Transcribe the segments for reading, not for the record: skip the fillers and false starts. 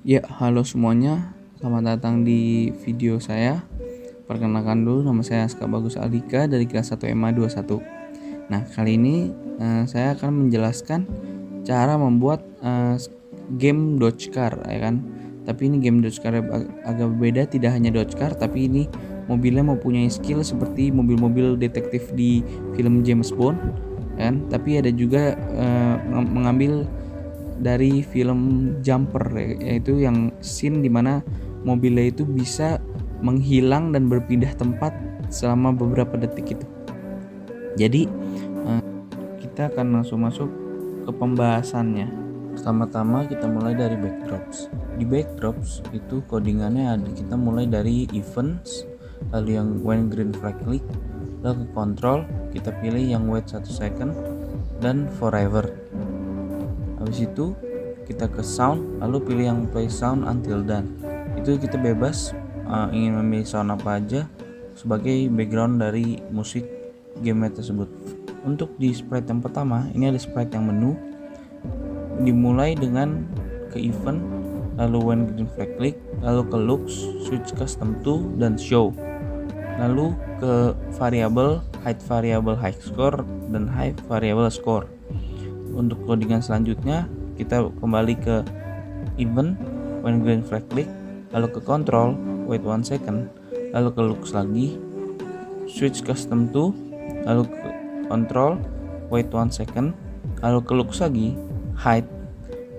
Ya, halo semuanya. Selamat datang di video saya. Perkenalkan dulu, nama saya Aska Bagus Alika dari kelas 1 MA 21. Nah, kali ini saya akan menjelaskan cara membuat game Dodge Car, ya kan. Tapi ini game Dodge Car agak berbeda, tidak hanya Dodge Car, tapi ini mobilnya mempunyai skill seperti mobil-mobil detektif di film James Bond, ya kan. Tapi ada juga mengambil dari film Jumper, yaitu yang scene dimana mobilnya itu bisa menghilang dan berpindah tempat selama beberapa detik itu. Jadi kita akan langsung masuk ke pembahasannya. Pertama-tama kita mulai dari backdrops. Di backdrops itu codingannya ada, kita mulai dari events, lalu yang when green flag click, lalu ke control kita pilih yang wait 1 second dan forever. Habis itu kita ke sound, lalu pilih yang play sound until done. Itu kita bebas ingin memilih sound apa aja sebagai background dari musik game tersebut. Untuk di sprite yang pertama, ini ada sprite yang menu. Dimulai dengan ke event, lalu when green flag click, lalu ke looks, switch custom to, dan show. Lalu ke variable, hide variable high score dan hide variable score. Untuk codingan selanjutnya kita kembali ke event when green flag click, lalu ke control wait 1 second, lalu ke looks lagi, switch custom to, lalu ke control wait 1 second, lalu ke looks lagi, hide,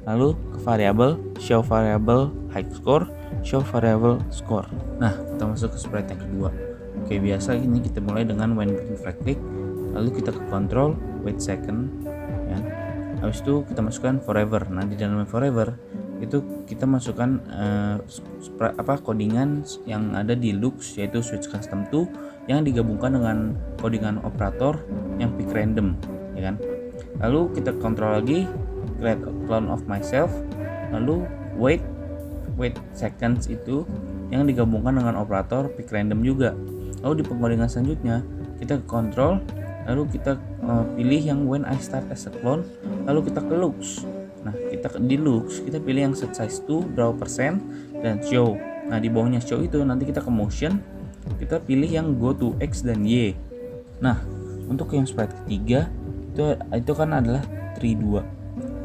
lalu ke variable show variable high score, show variable score. Nah, kita masuk ke sprite yang kedua. Oke, biasa ini kita mulai dengan when green flag click, lalu kita ke control wait second, ya. Habis itu kita masukkan forever. Nah, di dalam forever itu kita masukkan codingan yang ada di looks, yaitu switch custom to yang digabungkan dengan codingan operator yang pick random, ya kan. Lalu kita kontrol lagi create a clone of myself, lalu wait seconds itu yang digabungkan dengan operator pick random juga. Lalu di pengcodingan selanjutnya kita ke control, lalu kita pilih yang when I start as a clone, lalu kita ke looks. Nah, kita di looks kita pilih yang set size to, draw percent, dan show. Nah, di bawahnya show itu nanti kita ke motion, kita pilih yang go to X dan Y. Nah, untuk yang sprite ketiga itu kan adalah tree 2.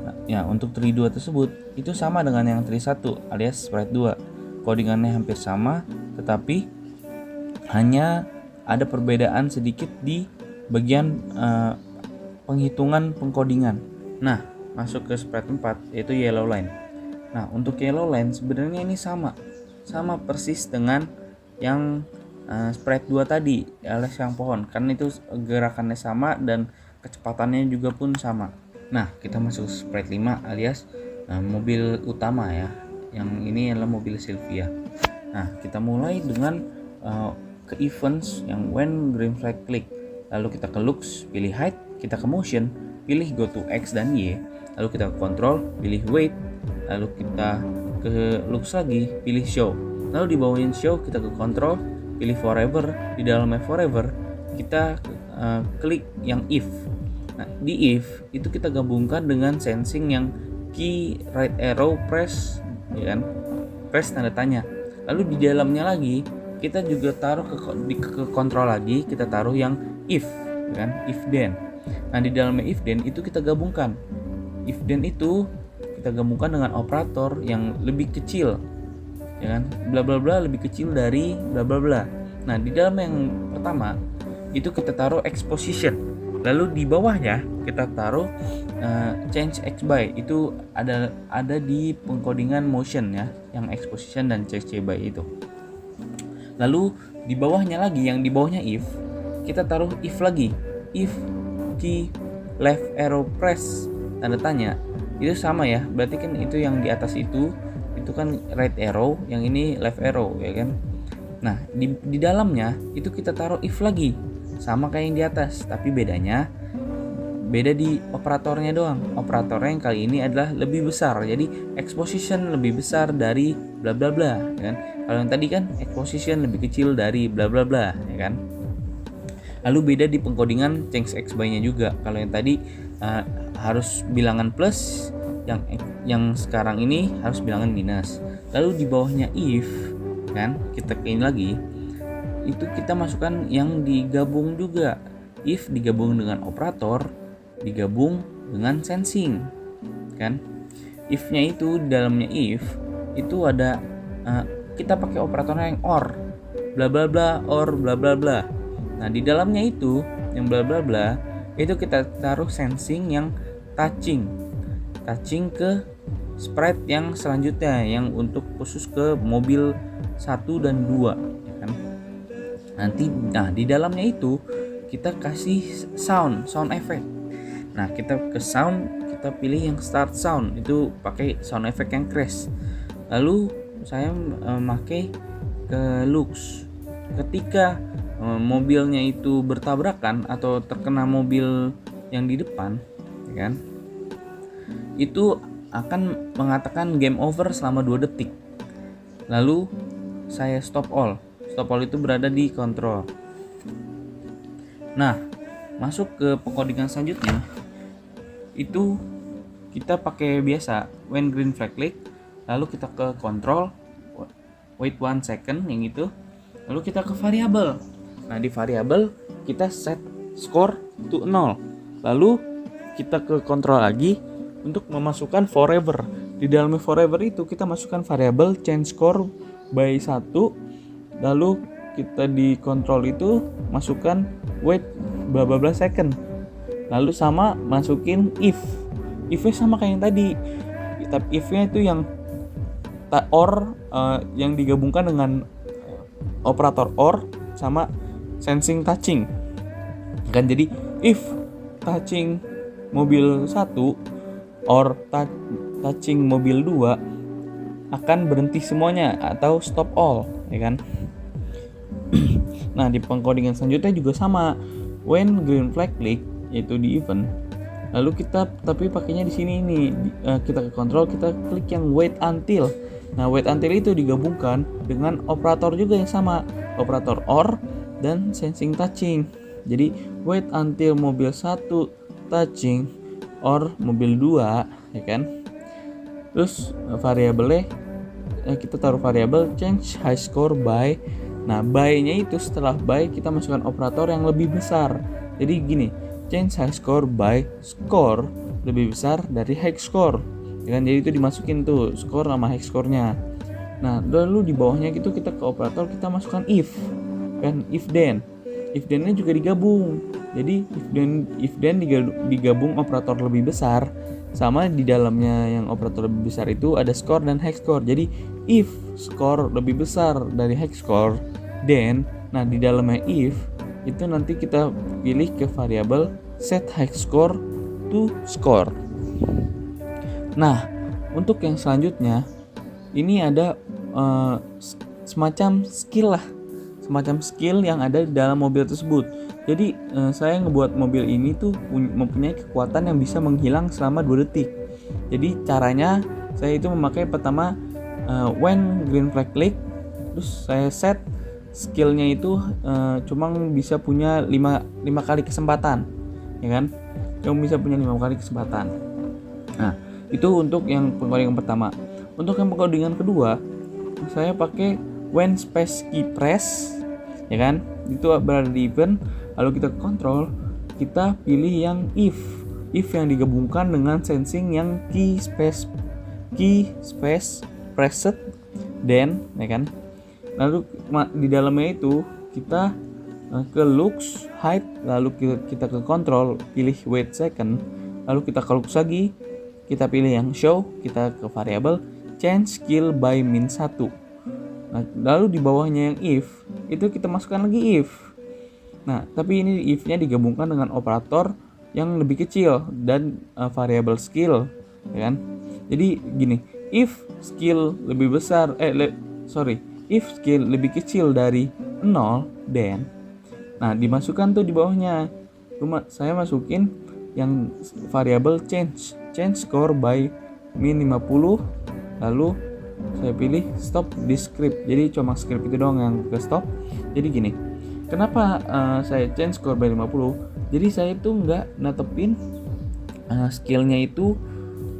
Nah, ya, untuk tree 2 tersebut itu sama dengan yang tree 1 alias sprite 2. Codingannya hampir sama, tetapi hanya ada perbedaan sedikit di bagian penghitungan pengkodingan. Nah, masuk ke sprite 4 yaitu yellow line. Nah, untuk yellow line sebenarnya ini sama persis dengan yang sprite 2 tadi alias yang pohon, karena itu gerakannya sama dan kecepatannya juga pun sama. Nah, kita masuk ke sprite 5 alias mobil utama ya. Yang ini adalah mobil Sylvia. Nah, kita mulai dengan ke events yang when green flag click, lalu kita ke looks pilih hide, kita ke motion pilih go to X dan Y, lalu kita ke control pilih wait, lalu kita ke looks lagi pilih show, lalu di bawahnya show kita ke control pilih forever, di dalamnya forever kita klik yang if. Nah, di if itu kita gabungkan dengan sensing yang key right arrow press, ya kan, press tanda tanya. Lalu di dalamnya lagi kita juga taruh ke kontrol lagi, kita taruh yang if, kan, if then. Nah, di dalamnya if then itu kita gabungkan. If then itu kita gabungkan dengan operator yang lebih kecil, ya kan, bla bla bla lebih kecil dari bla bla bla. Nah, di dalam yang pertama itu kita taruh exposition. Lalu di bawahnya kita taruh change x by, itu ada di pengkodingan motion ya, yang exposition dan change x by itu. Lalu di bawahnya lagi, yang di bawahnya if, kita taruh if lagi, if key left arrow press tanda tanya. Itu sama ya, berarti kan itu yang di atas itu kan right arrow, yang ini left arrow, ya kan. Nah, di dalamnya itu kita taruh if lagi, sama kayak yang di atas, tapi beda di operatornya doang. Operatornya yang kali ini adalah lebih besar, jadi exposition lebih besar dari bla bla bla, ya kan. Kalau yang tadi kan exposition lebih kecil dari bla bla bla, ya kan. Lalu beda di pengkodingan change x by nya juga. Kalau yang tadi harus bilangan plus, yang sekarang ini harus bilangan minus. Lalu di bawahnya if kan, kita ke ini lagi, itu kita masukkan yang digabung juga. If digabung dengan operator, digabung dengan sensing kan. If-nya itu di dalamnya if itu ada kita pakai operatornya yang or, bla bla bla, or bla bla bla. Nah, di dalamnya itu yang bla bla bla itu kita taruh sensing yang touching ke sprite yang selanjutnya yang untuk khusus ke mobil 1 dan 2 ya kan. Nanti di dalamnya itu kita kasih sound effect. Nah, kita ke sound, kita pilih yang start sound, itu pakai sound effect yang crash. Lalu saya memakai ke looks. Ketika mobilnya itu bertabrakan atau terkena mobil yang di depan, ya kan? Itu akan mengatakan game over selama 2 detik. Lalu saya stop all. Stop all itu berada di control. Nah, masuk ke pengkodingan selanjutnya. Itu kita pakai biasa when green flag click, lalu kita ke control, wait 1 second yang itu, lalu kita ke variable. Nah, di variable kita set score to 0, lalu kita ke control lagi untuk memasukkan forever. Di dalam forever itu kita masukkan variable change score by 1, lalu kita di control itu masukkan wait bla bla bla second, lalu sama masukin if-nya sama kayak yang tadi, tapi if-nya itu yang or yang digabungkan dengan operator or sama sensing touching kan. Jadi if touching mobil 1 or touching mobil 2 akan berhenti semuanya atau stop all ya kan. Nah, di pengkodingan selanjutnya juga sama when green flag click, yaitu di event. Lalu kita tapi pakainya di sini ini kita ke control, kita klik yang wait until. Nah, wait until itu digabungkan dengan operator juga yang sama, operator or dan sensing touching. Jadi wait until mobil 1 touching or mobil 2 ya kan. Terus variabelnya kita taruh variabel change high score by. Nah, by-nya itu setelah by kita masukkan operator yang lebih besar. Jadi gini, change high score by score lebih besar dari high score. Ya kan? Jadi itu dimasukin tuh score sama high score-nya. Nah, lalu di bawahnya gitu kita ke operator, kita masukkan if. Kan if then. If then-nya juga digabung. Jadi if then digabung operator lebih besar, sama di dalamnya yang operator lebih besar itu ada score dan high score. Jadi if score lebih besar dari high score, then nah di dalamnya if itu nanti kita pilih ke variabel set high score to score. Nah, untuk yang selanjutnya ini ada semacam skill yang ada di dalam mobil tersebut. Jadi saya ngebuat mobil ini tuh mempunyai kekuatan yang bisa menghilang selama 2 detik. Jadi caranya saya itu memakai pertama when green flag click, terus saya set skillnya itu cuma bisa punya 5 kali kesempatan, ya kan? Cuma bisa punya 5 kali kesempatan. Nah, itu untuk yang pengkodingan pertama. Untuk yang pengkodingan kedua, saya pakai when space key press, ya kan? Itu berada di event, lalu kita kontrol, kita pilih yang if yang digabungkan dengan sensing yang key space pressed then, ya kan? Lalu di dalamnya itu kita ke looks height, lalu kita ke control, pilih wait second, lalu kita ke looks lagi, kita pilih yang show, kita ke variable change skill by min 1. Nah, lalu di bawahnya yang if itu kita masukkan lagi if. Nah, tapi ini if-nya digabungkan dengan operator yang lebih kecil dan variable skill, ya kan? Jadi gini, if skill lebih besar if skill lebih kecil dari 0, then nah dimasukkan tuh di bawahnya. Cuma saya masukin yang variable change score by min 50, lalu saya pilih stop di script. Jadi cuma script itu doang yang ke stop. Jadi gini, kenapa saya change score by 50? Jadi saya itu nggak netepin skillnya itu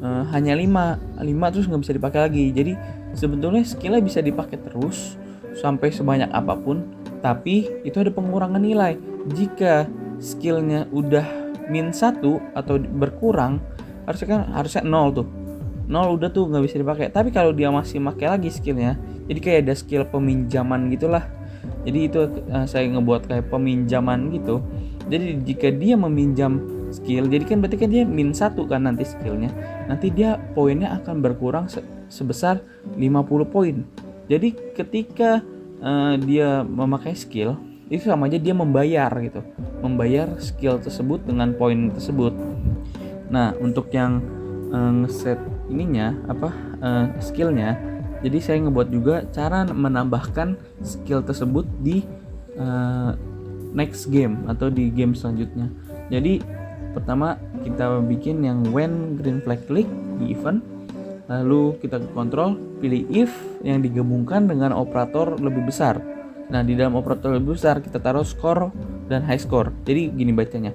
hanya 5 terus nggak bisa dipakai lagi. Jadi sebetulnya skillnya bisa dipakai terus sampai sebanyak apapun, tapi itu ada pengurangan nilai. Jika skillnya udah -1 atau berkurang, harusnya 0 tuh. 0 udah tuh nggak bisa dipakai. Tapi kalau dia masih pakai lagi skillnya, jadi kayak ada skill peminjaman gitulah. Jadi itu saya ngebuat kayak peminjaman gitu. Jadi jika dia meminjam skill, jadi kan berarti kan dia -1 kan nanti skillnya. Nanti dia poinnya akan berkurang sebesar 50 poin. Jadi ketika dia memakai skill, itu sama aja dia membayar gitu. Membayar skill tersebut dengan poin tersebut. Nah, untuk yang ngeset ininya skillnya, jadi saya ngebuat juga cara menambahkan skill tersebut di next game atau di game selanjutnya. Jadi pertama kita bikin yang when green flag click di event, lalu kita ke control, pilih if yang digabungkan dengan operator lebih besar. Nah, di dalam operator lebih besar kita taruh score dan high score. Jadi gini bacanya,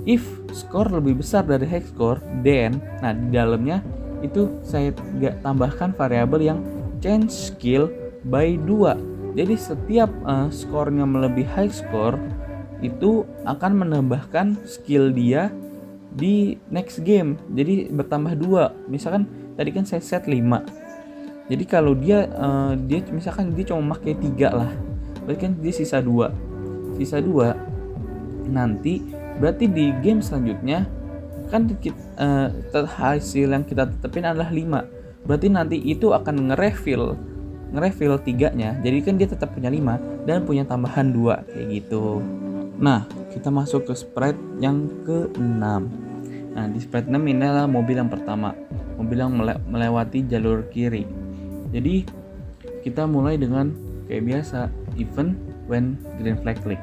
if score lebih besar dari high score, then, nah di dalamnya itu saya tambahkan variabel yang change skill by 2. Jadi setiap skornya melebihi high score, itu akan menambahkan skill dia di next game. Jadi bertambah 2. Misalkan tadi kan saya set 5. Jadi kalau dia misalkan dia cuma pakai 3 lah, berarti kan dia sisa 2. Nanti berarti di game selanjutnya kan hasil yang kita tetapin adalah 5. Berarti nanti itu akan nge-refill 3-nya. Jadi kan dia tetap punya 5 dan punya tambahan 2 kayak gitu. Nah, kita masuk ke sprite yang ke-6. Nah, di sprite 6 ini adalah mobil yang pertama, mobil yang melewati jalur kiri. Jadi kita mulai dengan kayak biasa, event when green flag click.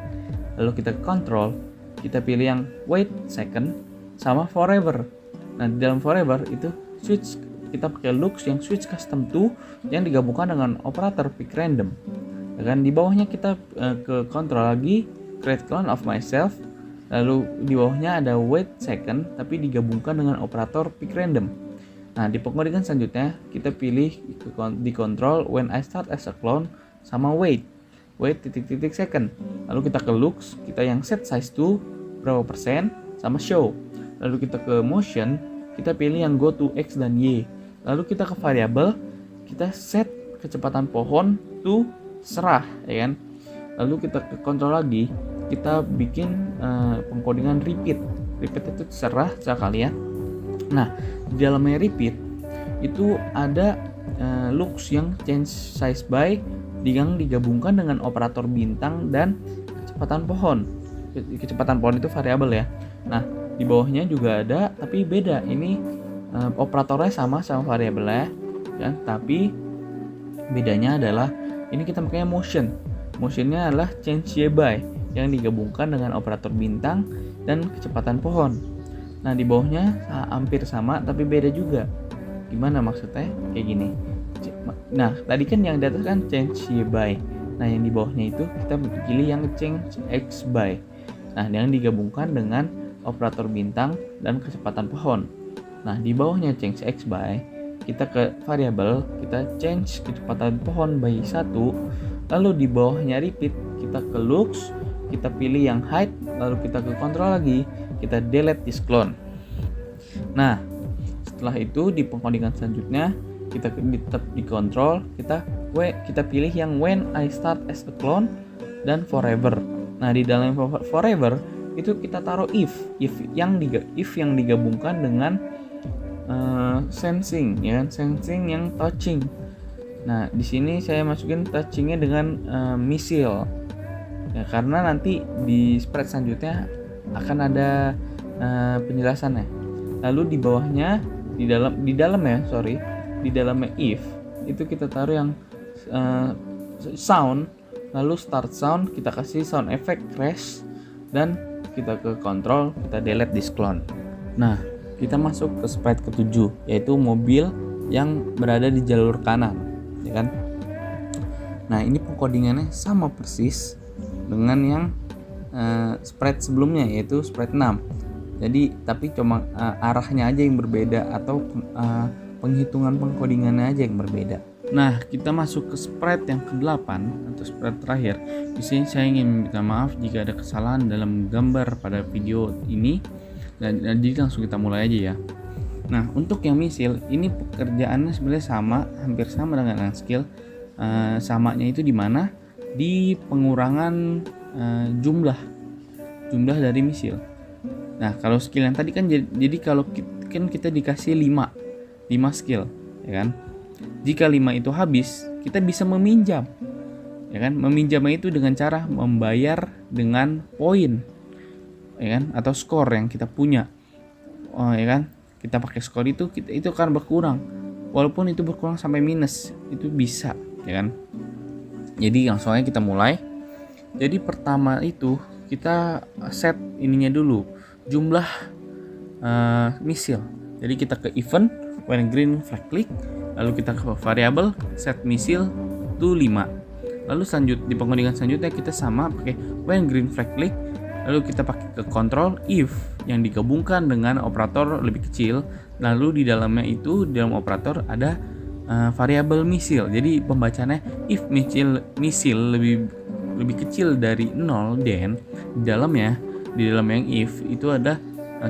Lalu kita control, kita pilih yang wait second sama forever. Nah, di dalam forever itu switch, kita pakai looks yang switch custom to yang digabungkan dengan operator pick random. Dan di bawahnya kita ke control lagi, create clone of myself. Lalu di bawahnya ada wait second tapi digabungkan dengan operator pick random. Nah, di pengodingan selanjutnya kita pilih di control when I start as a clone sama wait second. Lalu kita ke looks, kita yang set size to berapa persen sama show. Lalu kita ke motion, kita pilih yang go to X dan Y. Lalu kita ke variable, kita set kecepatan pohon to serah, ya kan? Lalu kita ke control lagi, kita bikin pengkodingan repeat itu serah kalian. Nah, di dalamnya repeat itu ada looks yang change size by yang digabungkan dengan operator bintang dan kecepatan pohon. Kecepatan pohon itu variabel ya. Nah, di bawahnya juga ada tapi beda. Ini operatornya sama variabelnya kan, tapi bedanya adalah ini kita pakai motion. Motionnya adalah change y by yang digabungkan dengan operator bintang dan kecepatan pohon. Nah, di bawahnya hampir sama tapi beda juga. Gimana maksudnya? Kayak gini. Nah, tadi kan yang di atas kan change y by. Nah, yang di bawahnya itu kita pilih yang change x by. Nah, yang digabungkan dengan operator bintang dan kecepatan pohon. Nah, di bawahnya change x by, kita ke variable, kita change kecepatan pohon by 1. Lalu di bawahnya repeat, kita ke looks, kita pilih yang height, lalu kita ke control lagi, kita delete this clone. Nah, setelah itu di pengkodingan selanjutnya kita tetap di control, kita pilih yang when I start as a clone dan forever. Nah, di dalam forever itu kita taruh if yang digabungkan dengan sensing, ya kan? Sensing yang touching. Nah, di sini saya masukin touchingnya dengan missile. Ya, karena nanti di spread selanjutnya akan ada penjelasannya. Lalu di bawahnya di dalamnya if itu kita taruh yang sound, lalu start sound kita kasih sound effect crash dan kita ke control, kita delete this clone. Nah, kita masuk ke sprite ke-7 yaitu mobil yang berada di jalur kanan, ya kan? Nah, ini pengkodingannya sama persis dengan yang sprite sebelumnya yaitu sprite 6. Jadi tapi cuma arahnya aja yang berbeda atau penghitungan pengkodingannya aja yang berbeda. Nah, kita masuk ke spread yang ke-8 atau spread terakhir. Di sini saya ingin meminta maaf jika ada kesalahan dalam gambar pada video ini. Dan jadi langsung kita mulai aja ya. Nah, untuk yang misil ini pekerjaannya sebenarnya sama, hampir sama dengan skill. Samanya itu di mana? Di pengurangan jumlah dari misil. Nah, kalau skill yang tadi kan jadi kalau kita dikasih 5 skill, ya kan? Jika 5 itu habis, kita bisa meminjam. Ya kan? Meminjamnya itu dengan cara membayar dengan poin. Ya kan? Atau skor yang kita punya. Ya kan? Kita pakai skor itu akan berkurang. Walaupun itu berkurang sampai minus, itu bisa, ya kan? Jadi langsung aja kita mulai. Jadi pertama itu kita set ininya dulu, jumlah misil. Jadi kita ke event when green flag click, lalu kita ke variable set misil to 5. Lalu di pengodingan selanjutnya kita sama pakai when green flag click, lalu kita pakai ke control if yang digabungkan dengan operator lebih kecil. Lalu di dalamnya itu di dalam operator ada variabel misil. Jadi pembacaannya if misil lebih kecil dari 0, then di dalam yang if itu ada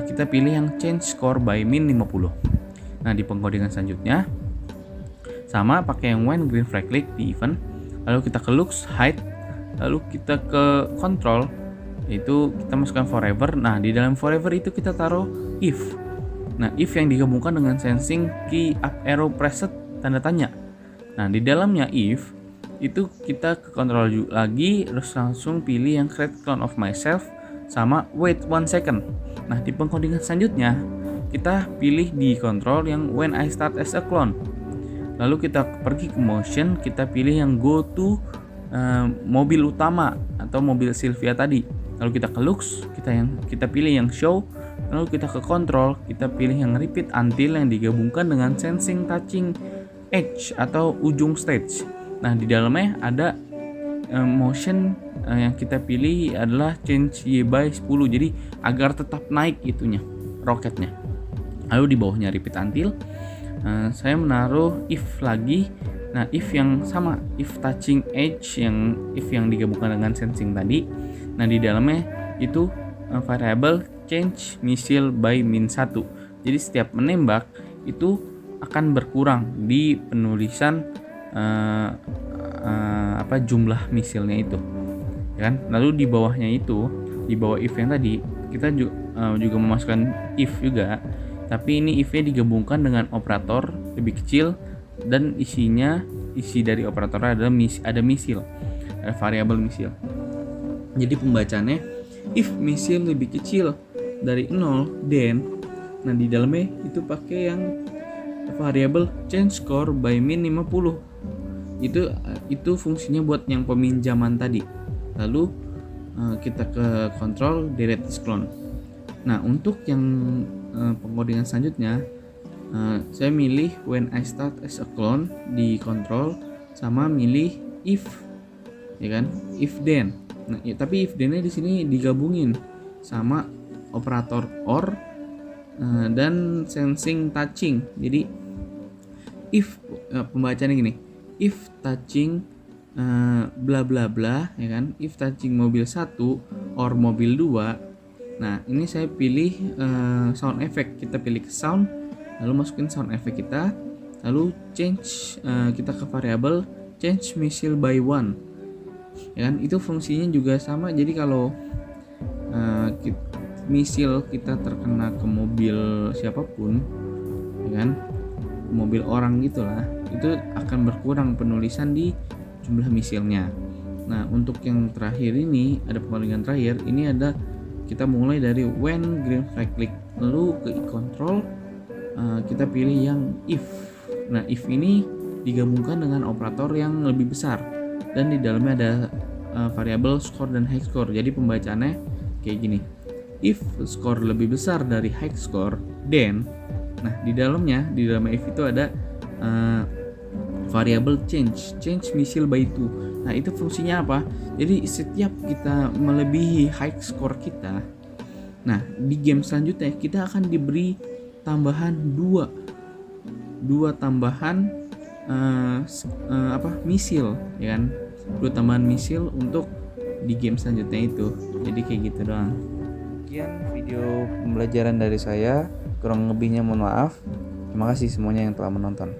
kita pilih yang change score by min 50. Nah, di pengkodingan selanjutnya sama pakai yang when green flag click di event, lalu kita ke looks hide, lalu kita ke control, itu kita masukkan forever. Nah, di dalam forever itu kita taruh if. Nah, if yang digabungkan dengan sensing key up arrow preset tanda tanya. Nah, di dalamnya if itu kita ke control lagi, terus langsung pilih yang create clone of myself sama wait 1 second. Nah, di pengkodingan selanjutnya kita pilih di control yang when I start as a clone. Lalu kita pergi ke motion, kita pilih yang go to mobil utama atau mobil Sylvia tadi. Lalu kita ke looks, kita pilih yang show. Lalu kita ke control, kita pilih yang repeat until yang digabungkan dengan sensing touching edge atau ujung stage. Nah, di dalamnya ada motion yang kita pilih adalah change y by 10. Jadi agar tetap naik itunya, roketnya. Lalu di bawahnya repeat until, saya menaruh if lagi. Nah, if yang sama, if touching edge if yang digabungkan dengan sensing tadi. Nah, di dalamnya itu variable change missile by min 1. Jadi setiap menembak itu akan berkurang di penulisan jumlah misilnya itu, ya kan? Lalu di bawahnya itu, di bawah if yang tadi kita juga memasukkan if juga, tapi ini if-nya digabungkan dengan operator lebih kecil dan isi dari operatornya ada misil, ada variabel misil. Jadi pembacaannya if misil lebih kecil dari 0, then nah di dalamnya itu pakai yang variabel change score by min 50. Itu fungsinya buat yang peminjaman tadi. Lalu kita ke control delete this clone. Nah, untuk yang pengodingan selanjutnya saya milih when I start as a clone di control sama milih if, ya kan? If then. Nah, ya, tapi if then-nya di sini digabungin sama operator or dan sensing touching. Jadi if pembacaannya gini, if touching bla bla bla, ya kan? If touching mobil 1 or mobil 2. Nah, ini saya pilih sound effect. Kita pilih ke sound, lalu masukin sound effect kita, lalu change kita ke variable change missile by 1. Ya kan? Itu fungsinya juga sama. Jadi kalau misil kita terkena ke mobil siapapun, ya kan? Mobil orang gitulah, itu akan berkurang penulisan di jumlah misilnya. Nah, untuk yang terakhir ini ada pengalihan terakhir. Ini ada kita mulai dari when green flag click, lalu ke control kita pilih yang if. Nah, if ini digabungkan dengan operator yang lebih besar dan di dalamnya ada variabel score dan high score. Jadi pembacaannya kayak gini. If score lebih besar dari high score, then nah di dalam if itu ada variable change missile by 2. Nah, itu fungsinya apa? Jadi setiap kita melebihi high score kita, Nah, di game selanjutnya kita akan diberi tambahan dua tambahan misil, ya kan? Dua tambahan misil untuk di game selanjutnya itu. Jadi kayak gitu doang. Sekian video pembelajaran dari saya, kurang lebihnya mohon maaf. Terima kasih semuanya yang telah menonton.